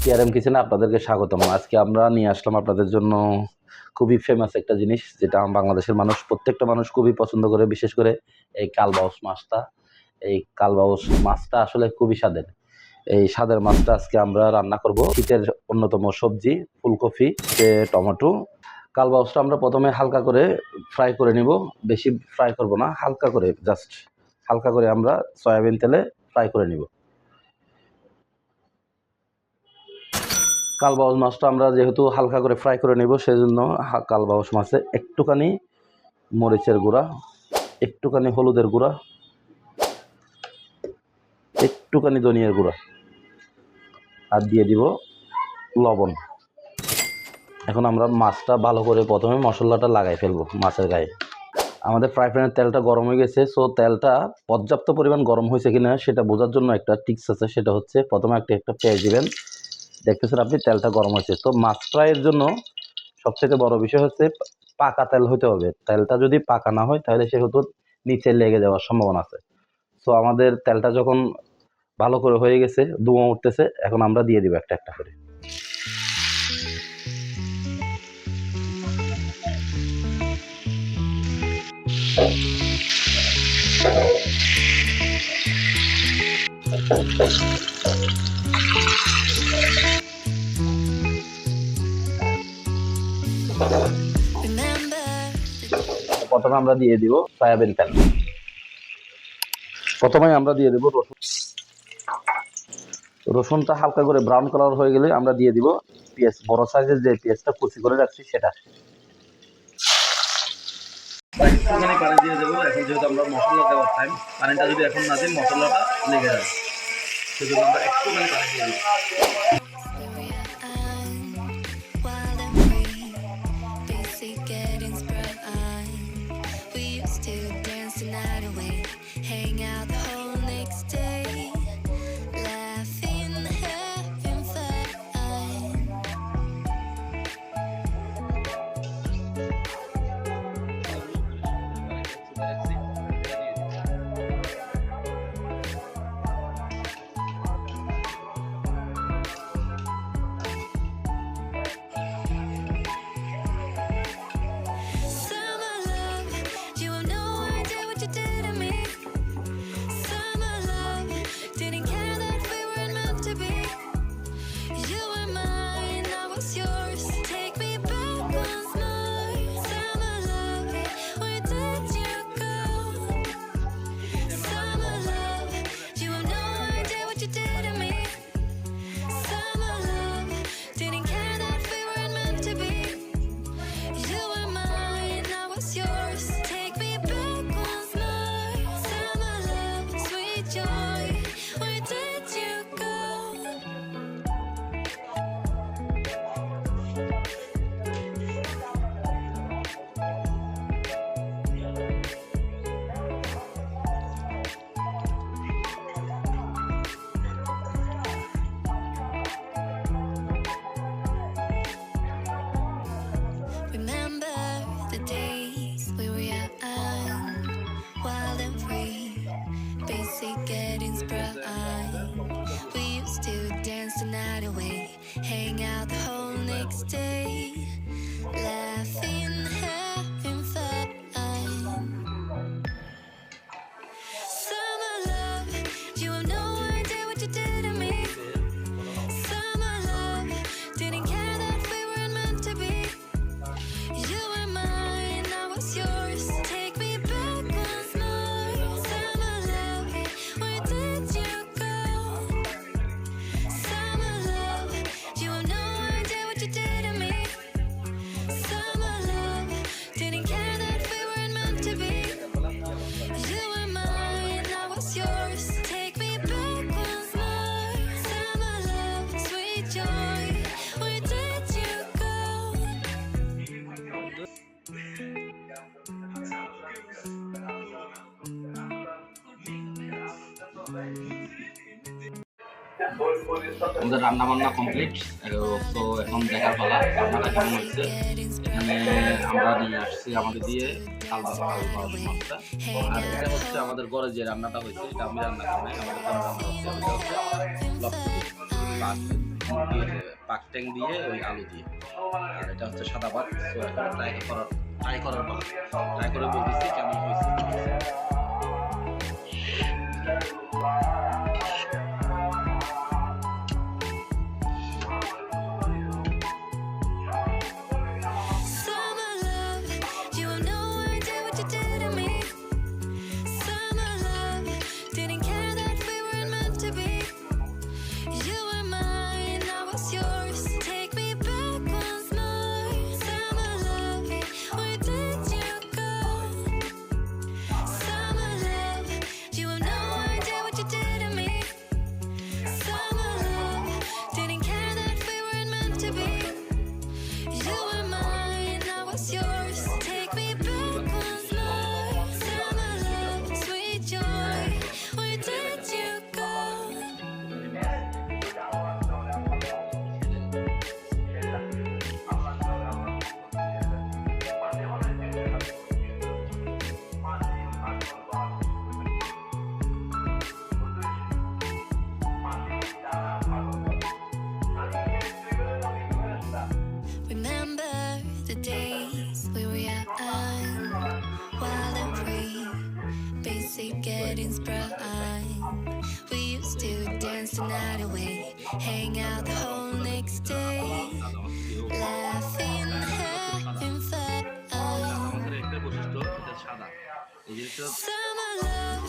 TRM কিচেনে আপনাদেরকে স্বাগতম। আজকে আমরা নিয়ে আসলাম আপনাদের জন্য খুবই ফেমাস একটা জিনিস, যেটা বাংলাদেশের মানুষ, প্রত্যেকটা মানুষ খুবই পছন্দ করে। বিশেষ করে এই কালবাউস মাছটা। এই কালবাউস মাছটা আসলে খুবই স্বাদের। এই স্বাদের মাছটা আজকে আমরা রান্না করব। শীতের অন্যতম সবজি ফুলকপি, টমেটো। কালবাউসটা আমরা প্রথমে হালকা করে ফ্রাই করে নিব। বেশি ফ্রাই করব না, হালকা করে, জাস্ট হালকা করে আমরা সয়াবিন তেলে ফ্রাই করে নিব। কালবাউস মাছটা আমরা যেহেতু হালকা করে ফ্রাই করে নেব, সেজন্য কালবাউস মাছে একটুখানি মরিচের গুঁড়া, একটুখানি হলুদের গুঁড়া, একটুখানি ধনিয়ার গুঁড়া আর দিয়ে দিব লবণ। এখন আমরা মাছটা ভালো করে প্রথমে মশলাটা লাগাই ফেলবো মাছের গায়ে। আমাদের ফ্রাই প্যানের তেলটা গরম হয়ে গেছে। সো তেলটা পর্যাপ্ত পরিমাণ গরম হয়েছে কিনা সেটা বোঝার জন্য একটা টিপস আছে, সেটা হচ্ছে প্রথমে একটা পেঁয়াজ দিবেন। দেখতেছেন আপনি তেলটা গরম হয়েছে। তো মাছ ফ্রাইয়ের জন্য সবচেয়ে বড় বিষয় হচ্ছে পাকা তেল হতে হবে। তেলটা যদি পাকা না হয় তাহলে সেহেতু নিচে লেগে যাওয়ার সম্ভাবনা আছে। তো আমাদের তেলটা যখন ভালো করে হয়ে গেছে, ধোঁয়া উঠতেছে, এখন আমরা দিয়ে দিব একটা একটা করে। প্রথমে আমরা দিয়ে দিব সয়াবিন তেল। প্রথমে আমরা দিয়ে দেব রসুন। রসুনটা হালকা করে ব্রাউন কালার হয়ে গেলে আমরা দিয়ে দিব পেঁয়াজ। বড় সাইজের যে পেঁয়াজটা কুচি করে রাখছি সেটা। একটুখানি পানি দিয়ে দেবো। এখন যেহেতু আমরা মশলা দেওয়ার টাইম, পানিটা যদি এখন না দিই মশলাটা লেগে যাবে, সেজন্য আমরা একটুখানি পানি দিয়ে দেবো। আমাদের রান্না বান্না কমপ্লিট। তো এখন দেখার পালা রান্নাটা কেমন হচ্ছে। এখানে আমরা নিয়ে আসছি আমাদের দিয়ে কালবাউস মাছটা। আর এটা হচ্ছে আমাদের ঘরে যে রান্নাটা হয়েছে, এটা আমি রান্না করি নাই, আমাদের ঘরে রান্না হচ্ছে। এটা হচ্ছে লবণ মুরগির পাক ট্যাং দিয়ে ওই আলু দিয়ে। আর এটা হচ্ছে সাদা ভাত। তো এখন ট্রাই করার পালা। ট্রাই করে বলতেছি কেমন হয়েছে। Summer love, you have no idea what you did to me. Summer love, didn't care that we weren't meant to be. You were mine, I was yours. Take me back once more. Summer love, where did you go? Summer love, you have no idea what you did to me. Summer love, didn't care that we weren't meant to be. You were mine, I was yours. Take me back once more. Summer love, sweet joy, where did you go? Remember the days we were young, wild and free, basic getting sprung. We used to dance the night away, hang out the whole next day, laughing, having fun. আমাদের একটা বৈশিষ্ট্য এটা সাদা। এই জিনিসটা Summer love,